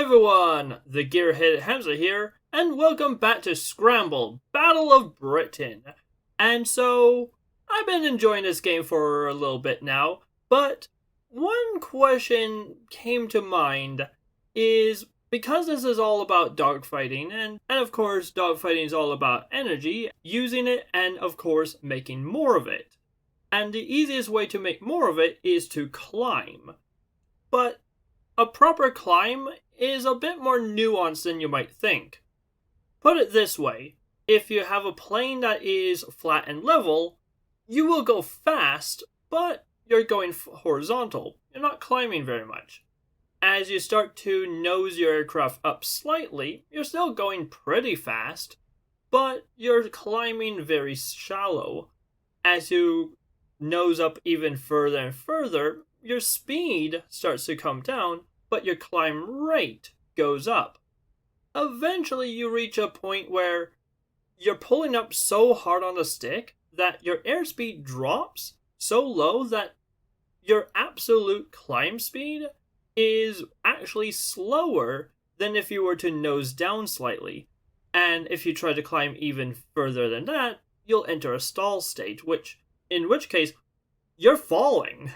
everyone, the Gear Headed Hamster here, and welcome back to Scramble Battle of Britten. And so, I've been enjoying this game for a little bit now, but one question came to mind is, because this is all about dogfighting, and of course dogfighting is all about energy, using it, and of course making more of it. And the easiest way to make more of it is to climb. But a proper climb is a bit more nuanced than you might think. Put it this way, if you have a plane that is flat and level, you will go fast, but you're going horizontal. You're not climbing very much. As you start to nose your aircraft up slightly, you're still going pretty fast, but you're climbing very shallow. As you nose up even further and further, your speed starts to come down, but your climb rate goes up. Eventually you reach a point where you're pulling up so hard on the stick that your airspeed drops so low that your absolute climb speed is actually slower than if you were to nose down slightly. And if you try to climb even further than that, you'll enter a stall state, in which case you're falling.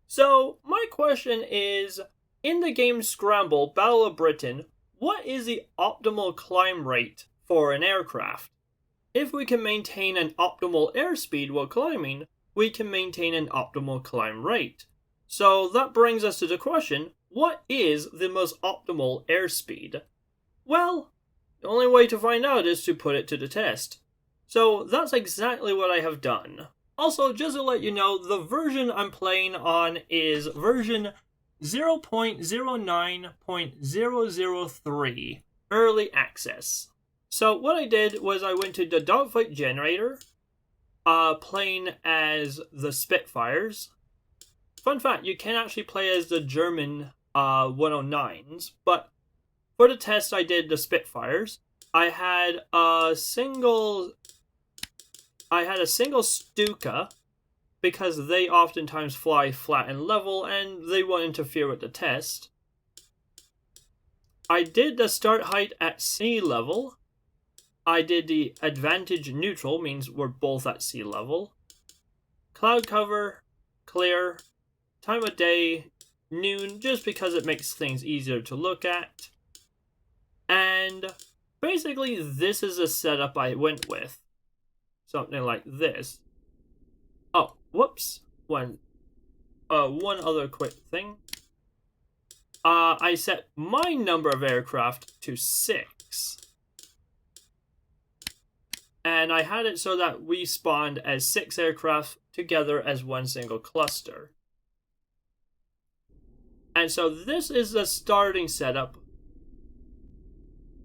So, my question is, in the game Scramble Battle of Britten, what is the optimal climb rate for an aircraft? If we can maintain an optimal airspeed while climbing, we can maintain an optimal climb rate. So that brings us to the question, what is the most optimal airspeed? Well, the only way to find out is to put it to the test. So that's exactly what I have done. Also, just to let you know, the version I'm playing on is version 0.09.003, Early Access. So what I did was I went to the dogfight generator, playing as the Spitfires. Fun fact, you can actually play as the German 109s, but for the test I did the Spitfires. I had a single Stuka, because they oftentimes fly flat and level and they won't interfere with the test. I did the start height at sea level. I did the advantage neutral, means we're both at sea level. Cloud cover, clear, time of day, noon, just because it makes things easier to look at. And basically this is a setup I went with. Something like this. Oh, whoops. One other quick thing. I set my number of aircraft to 6. And I had it so that we spawned as 6 aircraft together as one single cluster. And so this is the starting setup.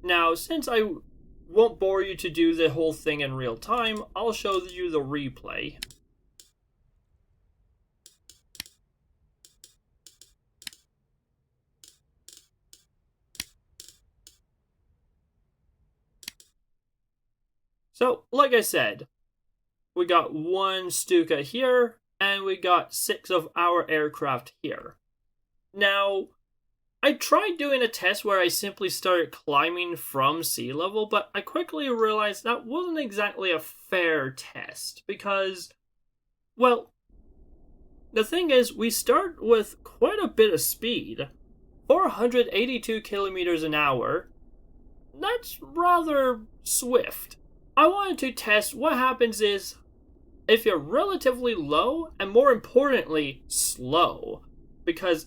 Now, since I won't bore you to do the whole thing in real time, I'll show you the replay. So, like I said, we got 1 Stuka here, and we got 6 of our aircraft here. Now, I tried doing a test where I simply started climbing from sea level, but I quickly realized that wasn't exactly a fair test, because, well, the thing is, we start with quite a bit of speed, 482 kilometers an hour. That's rather swift. I wanted to test what happens is, if you're relatively low, and more importantly, slow, because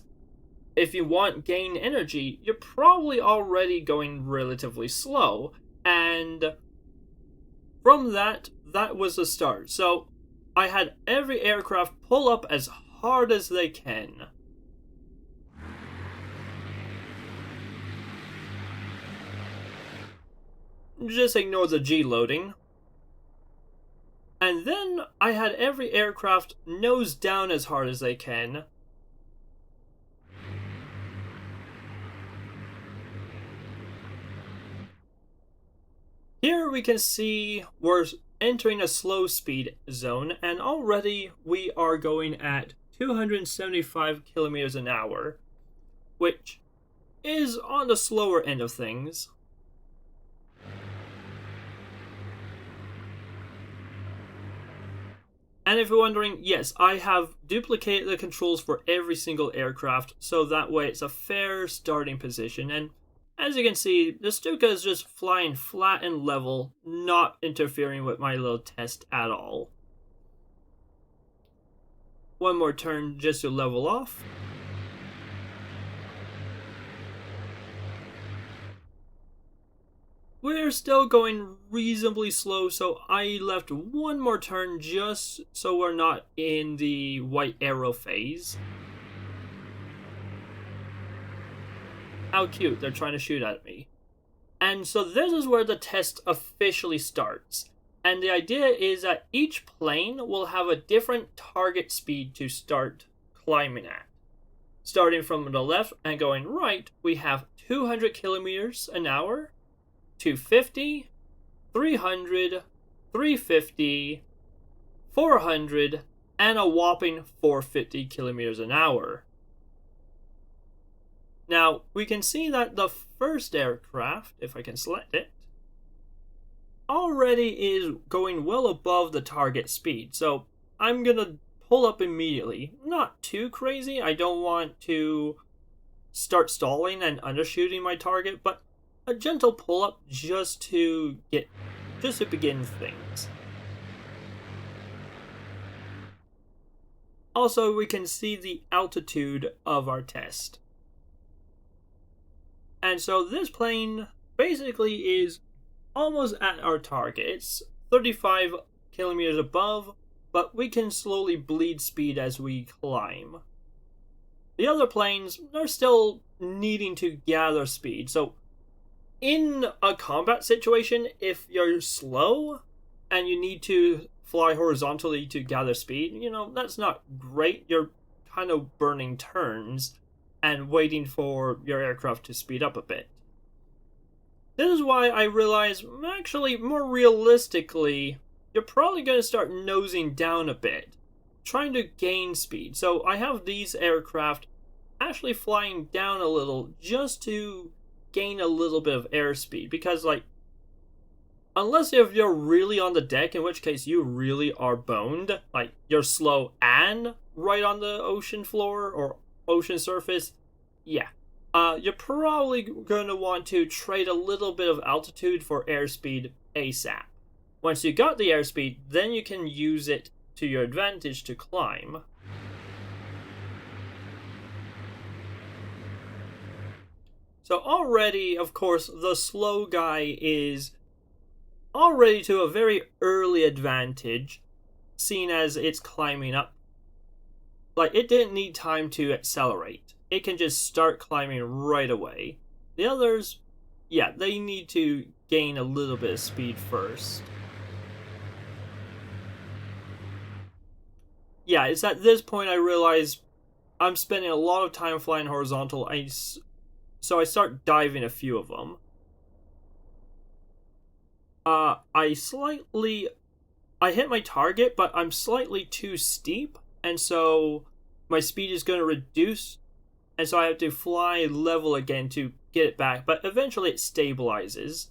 if you want gain energy, you're probably already going relatively slow, and from that was the start. So I had every aircraft pull up as hard as they can. Just ignore the G loading. And then I had every aircraft nose down as hard as they can. Here we can see we're entering a slow speed zone, and already we are going at 275 kilometers an hour, which is on the slower end of things. And if you're wondering, yes, I have duplicated the controls for every single aircraft, so that way it's a fair starting position. And as you can see, the Stuka is just flying flat and level, not interfering with my little test at all. One more turn just to level off. We're still going reasonably slow, so I left one more turn just so we're not in the white arrow phase. How cute, they're trying to shoot at me. And so this is where the test officially starts. And the idea is that each plane will have a different target speed to start climbing at. Starting from the left and going right, we have 200 kilometers an hour, 250, 300, 350, 400, and a whopping 450 kilometers an hour. Now, we can see that the first aircraft, if I can select it, already is going well above the target speed. So I'm going to pull up immediately. Not too crazy. I don't want to start stalling and undershooting my target, but a gentle pull up just to begin things. Also, we can see the altitude of our test. And so this plane basically is almost at our target. It's 35 kilometers above, but we can slowly bleed speed as we climb. The other planes are still needing to gather speed, so in a combat situation, if you're slow and you need to fly horizontally to gather speed, that's not great. You're kind of burning turns and waiting for your aircraft to speed up a bit. This is why I realize, actually, more realistically, you're probably going to start nosing down a bit, trying to gain speed. So I have these aircraft actually flying down a little just to gain a little bit of airspeed, because unless if you're really on the deck, in which case you really are boned, like you're slow and right on the ocean floor or ocean surface, you're probably going to want to trade a little bit of altitude for airspeed ASAP. Once you got the airspeed, then you can use it to your advantage to climb. So already, of course, the slow guy is already to a very early advantage, seeing as it's climbing up. It didn't need time to accelerate. It can just start climbing right away. The others, they need to gain a little bit of speed first. It's at this point I realize I'm spending a lot of time flying horizontal, so I start diving a few of them. I hit my target, but I'm slightly too steep, and so my speed is going to reduce, and so I have to fly level again to get it back, but eventually it stabilizes.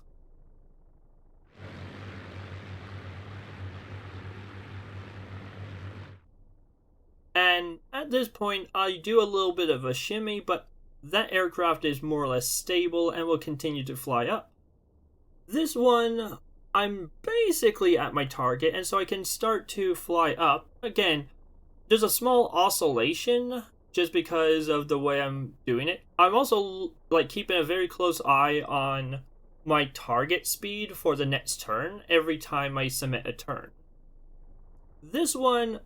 And at this point, I do a little bit of a shimmy, but that aircraft is more or less stable and will continue to fly up. This one, I'm basically at my target, and so I can start to fly up. Again, there's a small oscillation just because of the way I'm doing it. I'm also keeping a very close eye on my target speed for the next turn every time I submit a turn. This one,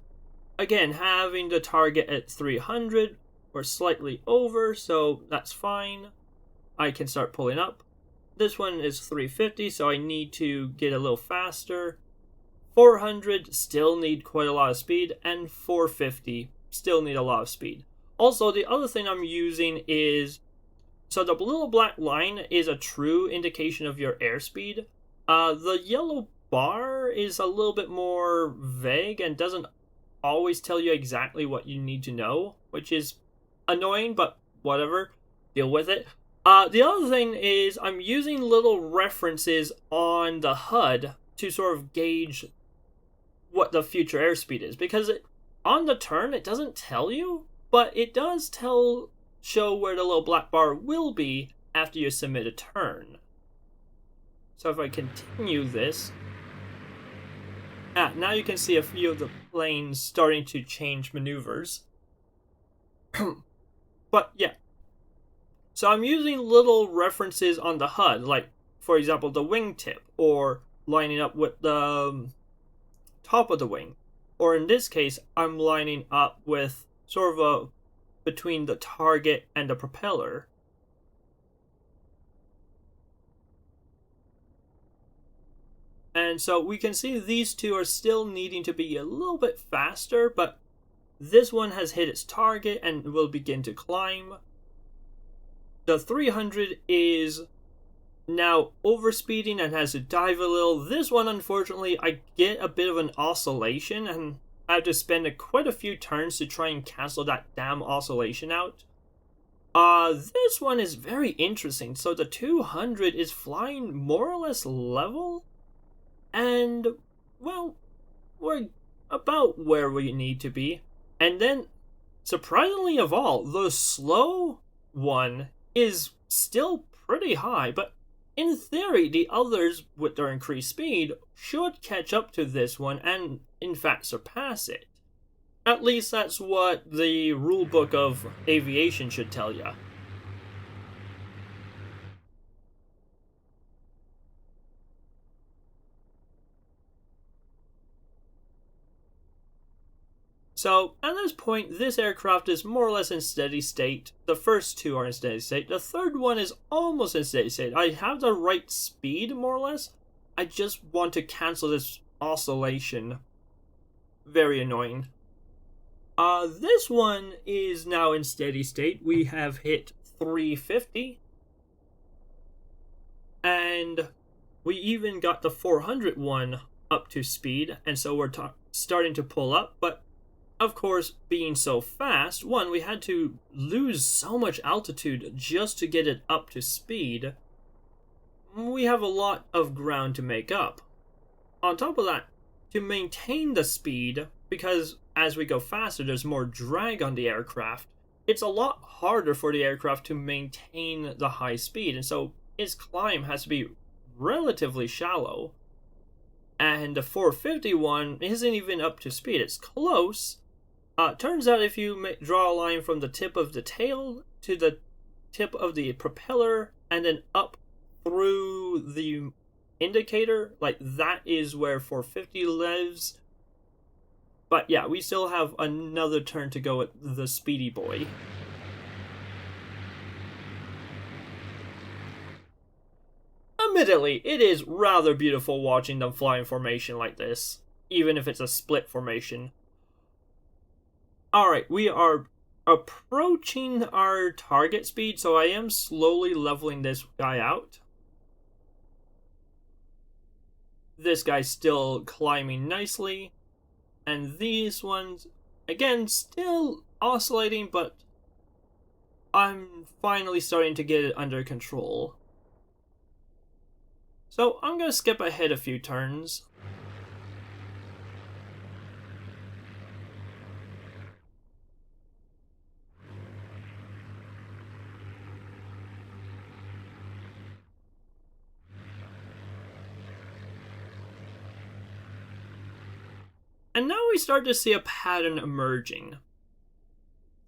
again, having the target at 300 or slightly over, so that's fine. I can start pulling up. This one is 350, so I need to get a little faster. 400, still need quite a lot of speed, and 450, still need a lot of speed. Also, the other thing I'm using is, so the little black line is a true indication of your airspeed. The yellow bar is a little bit more vague and doesn't always tell you exactly what you need to know, which is annoying, but whatever, deal with it. The other thing is I'm using little references on the HUD to sort of gauge what the future airspeed is, because on the turn it doesn't tell you, but it does show where the little black bar will be after you submit a turn. So if I continue this, now you can see a few of the planes starting to change maneuvers. But yeah, so I'm using little references on the HUD, like for example the wingtip, or lining up with the top of the wing, or in this case I'm lining up with sort of between the target and the propeller. And so we can see these two are still needing to be a little bit faster, but this one has hit its target and will begin to climb. The 300 is now overspeeding and has to dive a little. This one, unfortunately, I get a bit of an oscillation, and I have to spend quite a few turns to try and cancel that damn oscillation out. This one is very interesting. So the 200 is flying more or less level, and, well, we're about where we need to be. And then, surprisingly of all, the slow one is still pretty high, but in theory, the others, with their increased speed, should catch up to this one and, in fact, surpass it. At least that's what the rulebook of aviation should tell you. So, at this point, this aircraft is more or less in steady state. The first two are in steady state. The third one is almost in steady state. I have the right speed, more or less. I just want to cancel this oscillation. Very annoying. This one is now in steady state. We have hit 350. And we even got the 400 one up to speed. And so we're starting to pull up, but of course, being so fast, one, we had to lose so much altitude just to get it up to speed. We have a lot of ground to make up. On top of that, to maintain the speed, because as we go faster, there's more drag on the aircraft, it's a lot harder for the aircraft to maintain the high speed, and so its climb has to be relatively shallow. And the 451 isn't even up to speed. It's close. Turns out if you draw a line from the tip of the tail to the tip of the propeller and then up through the indicator, like that is where 450 lives. But yeah, we still have another turn to go at the Speedy Boy. Admittedly, it is rather beautiful watching them fly in formation like this, even if it's a split formation. Alright, we are approaching our target speed, so I am slowly leveling this guy out. This guy's still climbing nicely, and these ones, again, still oscillating, but I'm finally starting to get it under control. So I'm going to skip ahead a few turns. And now we start to see a pattern emerging.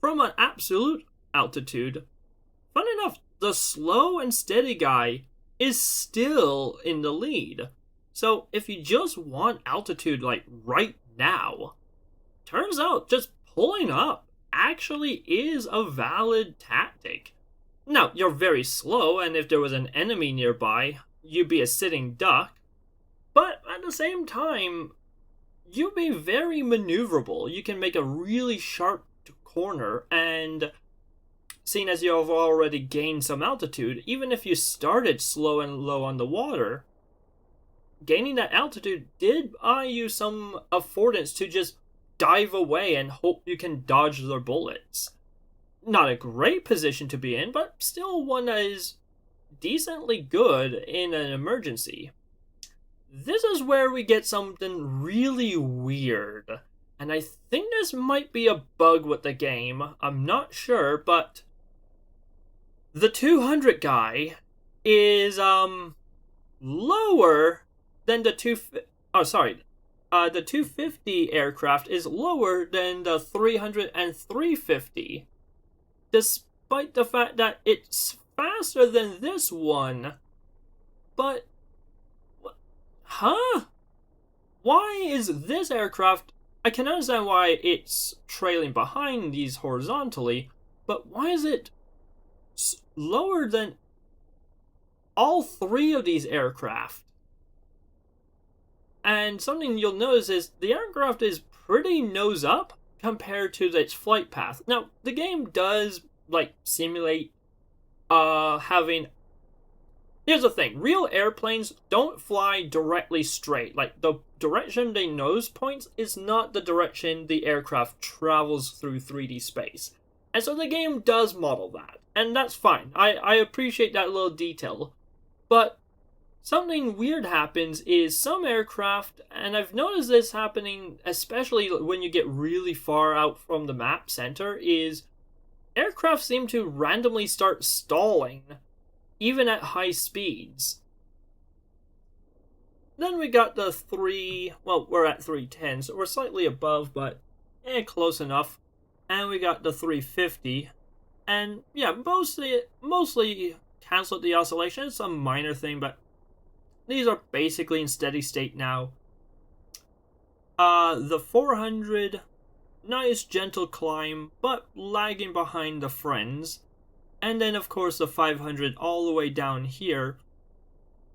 From an absolute altitude, fun enough, the slow and steady guy is still in the lead. So if you just want altitude like right now, turns out just pulling up actually is a valid tactic. Now, you're very slow, and if there was an enemy nearby, you'd be a sitting duck, but at the same time, you'd be very maneuverable. You can make a really sharp corner, and seeing as you have already gained some altitude, even if you started slow and low on the water, gaining that altitude did buy you some affordance to just dive away and hope you can dodge their bullets. not a great position to be in, but still one that is decently good in an emergency. This is where we get something really weird, and I think this might be a bug with the game. I'm not sure, but the 200 guy is lower than the the 250 aircraft is lower than the 300 and 350, despite the fact that it's faster than this one. But huh? Why is this aircraft? I can understand why it's trailing behind these horizontally, but why is it lower than all three of these aircraft? And something you'll notice is the aircraft is pretty nose up compared to its flight path. Now, the game does simulate having. Here's the thing, real airplanes don't fly directly straight. Like, the direction they nose points is not the direction the aircraft travels through 3D space. And so the game does model that, and that's fine. I appreciate that little detail. But something weird happens is some aircraft, and I've noticed this happening especially when you get really far out from the map center, is aircraft seem to randomly start stalling, even at high speeds. Then we got the we're at 310, so we're slightly above, but close enough. And we got the 350, and yeah, mostly canceled the oscillation. It's some minor thing, but these are basically in steady state now. The 400, nice gentle climb, but lagging behind the friends. And then, of course, the 500 all the way down here,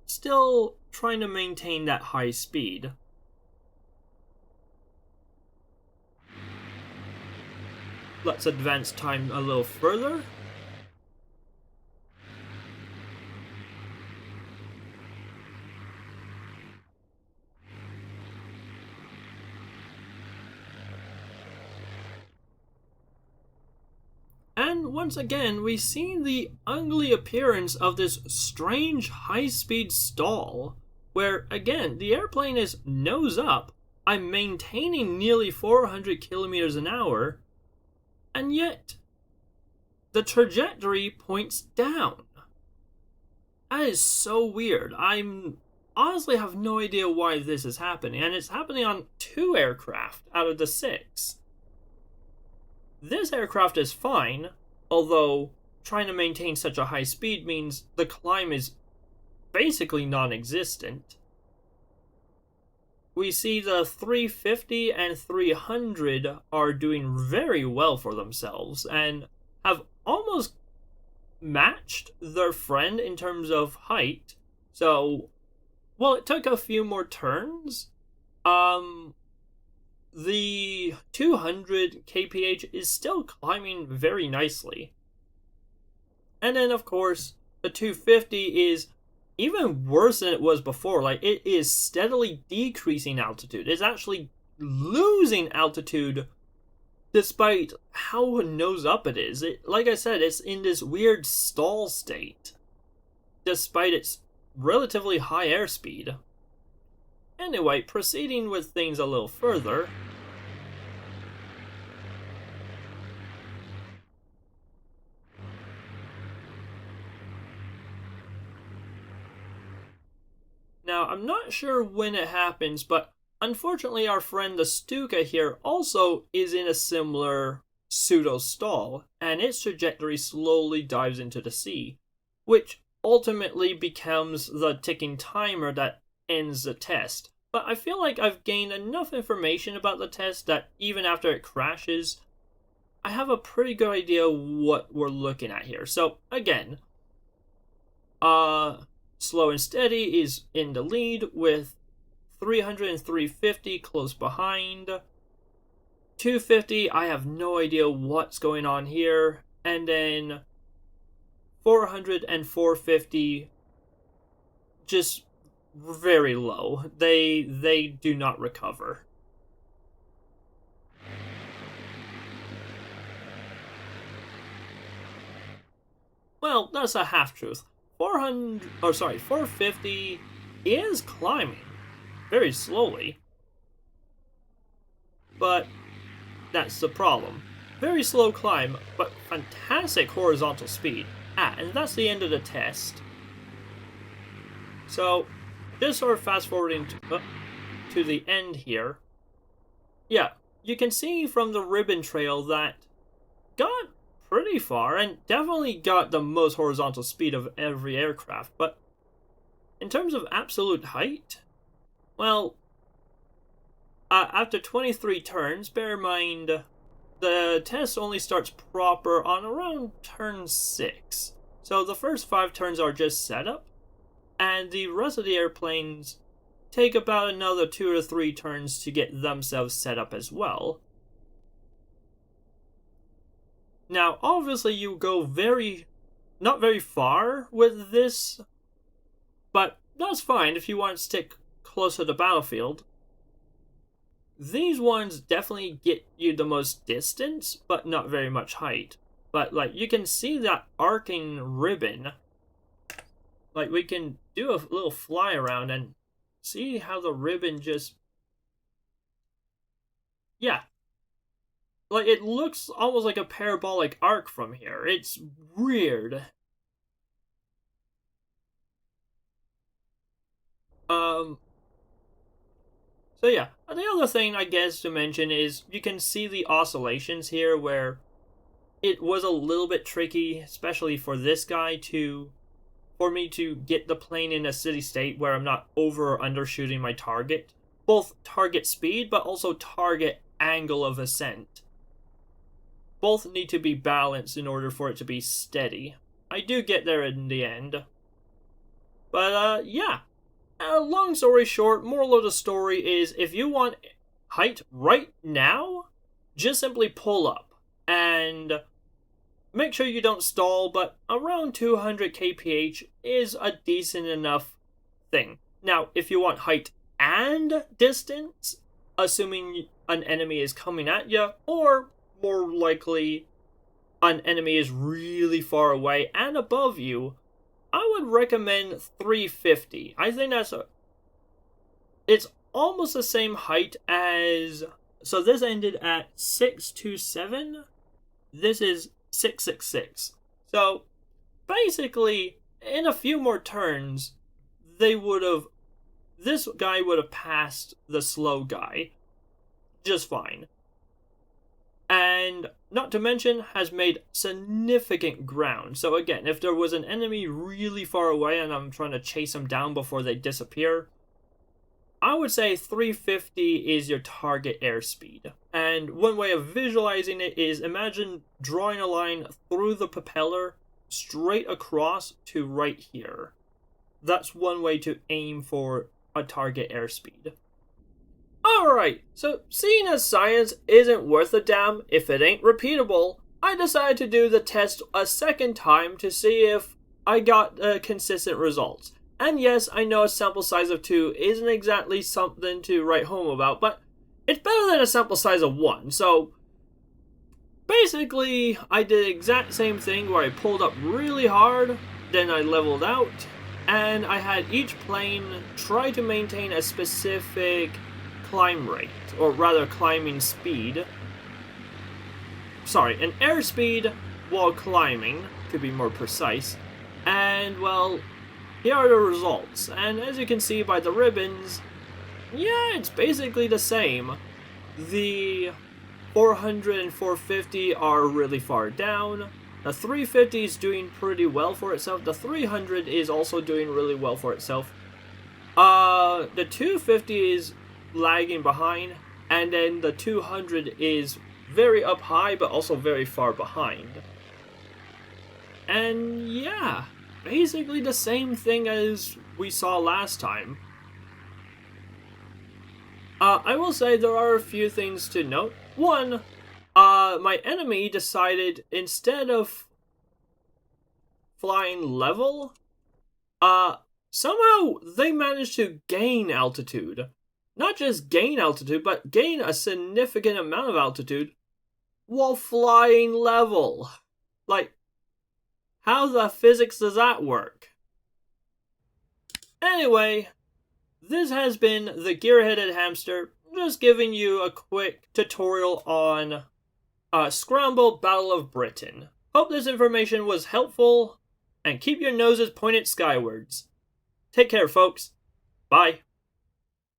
still trying to maintain that high speed. Let's advance time a little further. And once again, we see the ugly appearance of this strange high-speed stall, where, again, the airplane is nose up, I'm maintaining nearly 400 kilometers an hour, and yet the trajectory points down. That is so weird. I'm honestly have no idea why this is happening, and it's happening on 2 aircraft out of the 6. This aircraft is fine, although trying to maintain such a high speed means the climb is basically non-existent. We see the 350 and 300 are doing very well for themselves and have almost matched their friend in terms of height. So, well, it took a few more turns. The 200 kph is still climbing very nicely. And then, of course, the 250 is even worse than it was before. Like, it is steadily decreasing altitude. It's actually losing altitude despite how nose up it is. Like I said, it's in this weird stall state despite its relatively high airspeed. Anyway, proceeding with things a little further. Now, I'm not sure when it happens, but unfortunately our friend the Stuka here also is in a similar pseudo-stall, and its trajectory slowly dives into the sea, which ultimately becomes the ticking timer that ends the test. But I feel like I've gained enough information about the test that even after it crashes, I have a pretty good idea what we're looking at here. So again, Slow and Steady is in the lead with 300 and 350 close behind. 250, I have no idea what's going on here. And then 400 and 450 just very low. They do not recover. Well, that's a half-truth. 450 is climbing very slowly. But that's the problem. Very slow climb, but fantastic horizontal speed. And that's the end of the test. So, just sort of fast forwarding to the end here. Yeah, you can see from the ribbon trail that got pretty far and definitely got the most horizontal speed of every aircraft, but in terms of absolute height, well, after 23 turns, bear in mind the test only starts proper on around turn 6. So the first 5 turns are just setup, and the rest of the airplanes take about another 2 or 3 turns to get themselves set up as well. Now, obviously you go not very far with this, but that's fine if you want to stick close to the battlefield. These ones definitely get you the most distance, but not very much height. But, like, you can see that arcing ribbon. Like, we can do a little fly around and see how the ribbon just... Yeah. Like, it looks almost like a parabolic arc from here. It's weird. So yeah, the other thing I guess to mention is you can see the oscillations here where it was a little bit tricky, especially for this guy for me to get the plane in a steady state where I'm not over or undershooting my target. Both target speed, but also target angle of ascent. Both need to be balanced in order for it to be steady. I do get there in the end. But yeah. Long story short, moral of the story is if you want height right now, just simply pull up and make sure you don't stall, but around 200 kph is a decent enough thing. Now, if you want height and distance, assuming an enemy is coming at you, or more likely an enemy is really far away and above you, I would recommend 350. I think it's almost the same height as... So this ended at 627. This is 666. So basically, in a few more turns, this guy would have passed the slow guy just fine. And not to mention, has made significant ground. So again, if there was an enemy really far away and I'm trying to chase them down before they disappear, I would say 350 is your target airspeed. And one way of visualizing it is imagine drawing a line through the propeller straight across to right here. That's one way to aim for a target airspeed. Alright, so seeing as science isn't worth a damn if it ain't repeatable, I decided to do the test a second time to see if I got consistent results. And yes, I know a sample size of 2 isn't exactly something to write home about, but it's better than a sample size of 1, so basically I did the exact same thing where I pulled up really hard, then I leveled out, and I had each plane try to maintain a specific climb rate, or rather climbing speed. Sorry, an airspeed while climbing, to be more precise. And, well, here are the results. And as you can see by the ribbons, yeah, it's basically the same. The 400 and 450 are really far down. The 350 is doing pretty well for itself. The 300 is also doing really well for itself. The 250 is lagging behind, and then the 200 is very up high but also very far behind. And yeah, basically the same thing as we saw last time. I will say there are a few things to note. One, my enemy decided instead of flying level, somehow they managed to gain altitude. Not just gain altitude, but gain a significant amount of altitude while flying level. Like, How the physics does that work? Anyway, this has been the Gear Headed Hamster, just giving you a quick tutorial on Scramble Battle of Britten. Hope this information was helpful, and keep your noses pointed skywards. Take care, folks. Bye.